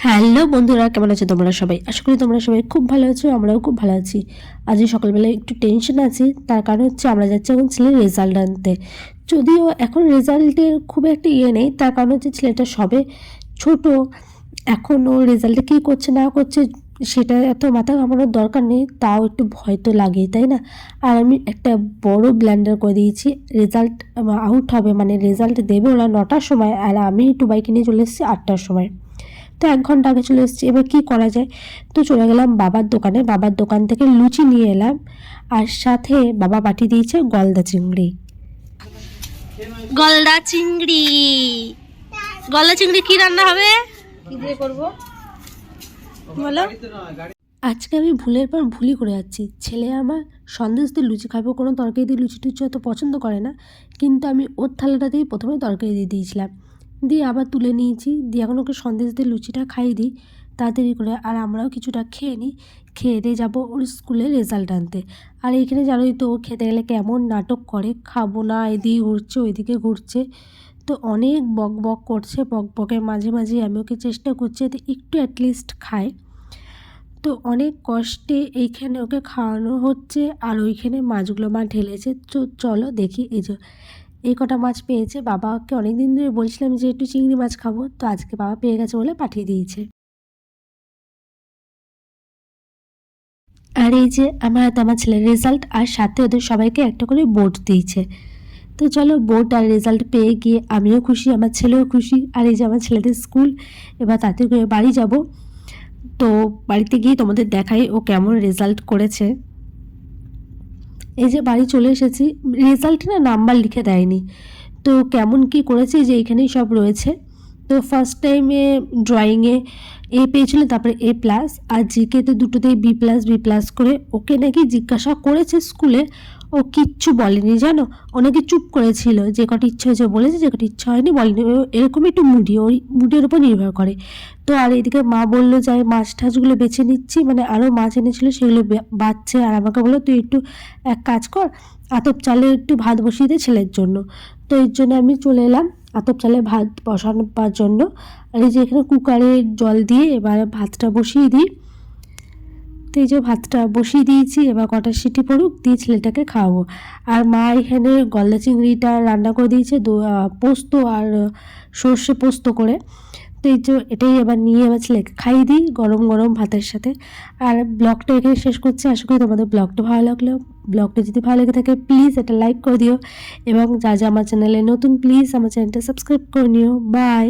Hello বন্ধুরা, কেমন আছো তোমরা সবাই? আশা করি তোমরা সবাই খুব ভালো আছো, আমরাও খুব ভালো আছি। আজকে সকালবেলায় একটু টেনশন আছে, তার কারণ হচ্ছে আমরা যাচ্ছি এখন ছেলের রেজাল্ট আনতে। যদিও এখন রেজাল্টের খুব একটা নেই, তার কারণ হচ্ছে ছেলেটা সবে ছোট, এখনও রেজাল্টে কী করছে না করছে সেটা এত মাথা ঘামানোর দরকার নেই, তাও একটু ভয় তো লাগেই, তাই না? আর আমি একটা বড় ব্ল্যান্ডার করে দিয়েছি। রেজাল্ট আউট হবে, মানে রেজাল্ট দেবে ওরা 9টার সময়, আর আমি একটু বাইকে নিয়ে চলে এসেছি 8টার সময়। তো 1 ঘন্টা আগে চলে এসেছি। এবার কী করা যায়? তো চলে গেলাম বাবার দোকানে, বাবার দোকান থেকে লুচি নিয়ে এলাম, আর সাথে বাবা পাঠিয়ে দিয়েছে গলদা চিংড়ি। গলদা চিংড়ি, গলদা চিংড়ি কি রান্না হবে? কি দিয়ে করবো বলো। আজকে আমি ভুলের পর ভুলই করে যাচ্ছি। ছেলে আমার সন্দেশ দিয়ে লুচি খাবে, কোনো তরকারি দিয়ে লুচি টুচি অত পছন্দ করে না, কিন্তু আমি ওর থালাটাতেই প্রথমে তরকারি দিয়ে দিয়েছিলাম, দিয়ে আবার তুলে নিয়েছি, দিয়ে এখন ওকে সন্দেশ দিয়ে লুচিটা খাইয়ে দিই তাড়াতাড়ি করে, আর আমরাও কিছুটা খেয়ে নিই। খেয়ে দিয়ে যাবো ওর স্কুলে রেজাল্ট আনতে। আর এইখানে জানোই তো, ও খেতে গেলে কেমন নাটক করে, খাবো না, এদিকে ঘুরছে ওইদিকে ঘুরছে, তো অনেক বক বক করছে। বক বকের মাঝে মাঝে আমি ওকে চেষ্টা করছি যাতে একটু অ্যাটলিস্ট খায়। তো অনেক কষ্টে এইখানে ওকে খাওয়ানো হচ্ছে, আর ওইখানে মাছগুলো মা ঢেলেছে। তো চলো দেখি। এই যে এই কটা মাছ পেয়েছে, বাবাকে অনেক দিন ধরে বলছিলাম যে একটু চিংড়ি মাছ খাবো, তো আজকে বাবা পেয়ে গেছে বলে পাঠিয়ে দিয়েছে। আর এই যে আমার হাতে আমার ছেলের রেজাল্ট, আর সাথে ওদের সবাইকে একটা করে বোর্ড দিয়েছে। তো চলো, বোর্ড আর রেজাল্ট পেয়ে গিয়ে আমিও খুশি, আমার ছেলেও খুশি। আর এই যে আমার ছেলেদের স্কুল, এবার তাড়াতাড়ি করে বাড়ি যাব। তো বাড়িতে গিয়ে তোমাদের দেখাই ও কেমন রেজাল্ট করেছে। এই যে বাড়ি চলে এসেছি, রেজাল্টে না নাম্বার লিখে দেয়নি, তো কেমন কি করেছে যে এখানেই সব রয়েছে। তো ফার্স্ট টাইমে ড্রয়িংয়ে পেয়েছিল, তারপরে A+, আর জিকেতে দুটোতেই B+, করে। ওকে নাকি জিজ্ঞাসা করেছে স্কুলে, ও কিচ্ছু বলেনি জানো, ও নাকি চুপ করেছিল। যে কটি ইচ্ছা হয়েছে বলেছে, যে কটি ইচ্ছা হয়নি বলেনি। ও এরকমই একটু মুডি, ওই মুডের উপর নির্ভর করে। তো আর এদিকে মা বললো যে আমি মাছ টাছগুলো বেছে নিচ্ছি, মানে আরও মাছ এনেছিল সেগুলো বাচ্ছে, আর আমাকে বললো তুই একটু এক কাজ কর, আতপ চালে একটু ভাত বসিয়ে দে ছেলের জন্য। তো এর জন্য আমি চলে এলাম আতপ চালে ভাত বসানোর জন্য। আর এই যে এখানে কুকারে জল দিয়ে এবার ভাতটা বসিয়ে দিই। তো এই যে ভাতটা বসিয়ে দিয়েছি, এবার কটা সিটি পড়ুক, দিয়ে ছেলেটাকে খাওয়াবো। আর মা এখানে গলদা চিংড়িটা রান্না করে দিয়েছে পোস্ত আর সর্ষে পোস্ত করে। তো এই যে এটাই এবার নিয়ে এবার ছেলেকে খাইয়ে দিই গরম গরম ভাতের সাথে। আর ব্লগটা এখানে শেষ করছি। আশা করি তোমাদের ব্লগটা ভালো লাগলো। ব্লগটা যদি ভালো লেগে থাকে প্লিজ এটা লাইক করে দিও, এবং যা যা আমার চ্যানেলে নতুন প্লিজ আমার চ্যানেলটা সাবস্ক্রাইব করে নিও। বাই।